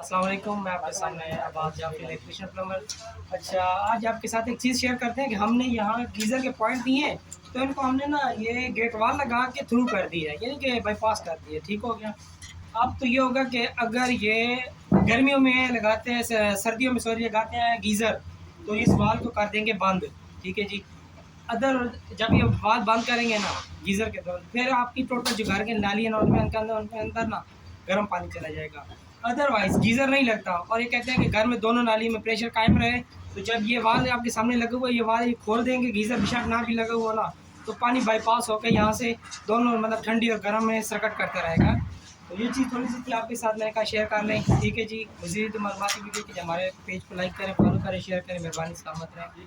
अस्सलाम वालेकुम। मैं आपके सामने आबाद जाफी इलेक्ट्रिशियन प्लम्बर। अच्छा, आज आपके साथ एक चीज़ शेयर करते हैं कि हमने यहाँ गीज़र के पॉइंट दिए हैं, तो इनको हमने ना ये गेट वाल लगा के थ्रू कर दिया है, यानी कि बाईपास कर दिया। ठीक हो गया। अब तो ये होगा कि अगर ये गर्मियों में लगाते हैं, सर्दियों में सॉरी लगाते हैं गीज़र, तो इस वाल को कर देंगे बंद। ठीक है जी। अदर जब ये वाल बंद करेंगे ना गीज़र के दौरान, फिर आपकी टोटल जो घर के नाली है ना उनके अंदर ना गर्म पानी चला जाएगा। अदरवाइज़ गीज़र नहीं लगता, और ये कहते हैं कि घर में दोनों नाली में प्रेशर कायम रहे। तो जब ये वाल आपके सामने लगा हुआ है, ये वाल ये खोल देंगे, गीज़र बेशक ना भी लगा हुआ ना, तो पानी बाईपास होकर यहाँ से दोनों मतलब ठंडी और गर्म में सर्किट करता रहेगा। तो ये चीज़ थोड़ी सी थी आपके साथ, मैंने कहा शेयर कर लें। ठीक है जी। मज़ीद मालूमाती वीडियो के लिए हमारे पेज को लाइक करें, फॉलो करें, शेयर करें। मेहरबानी सलामत रहें।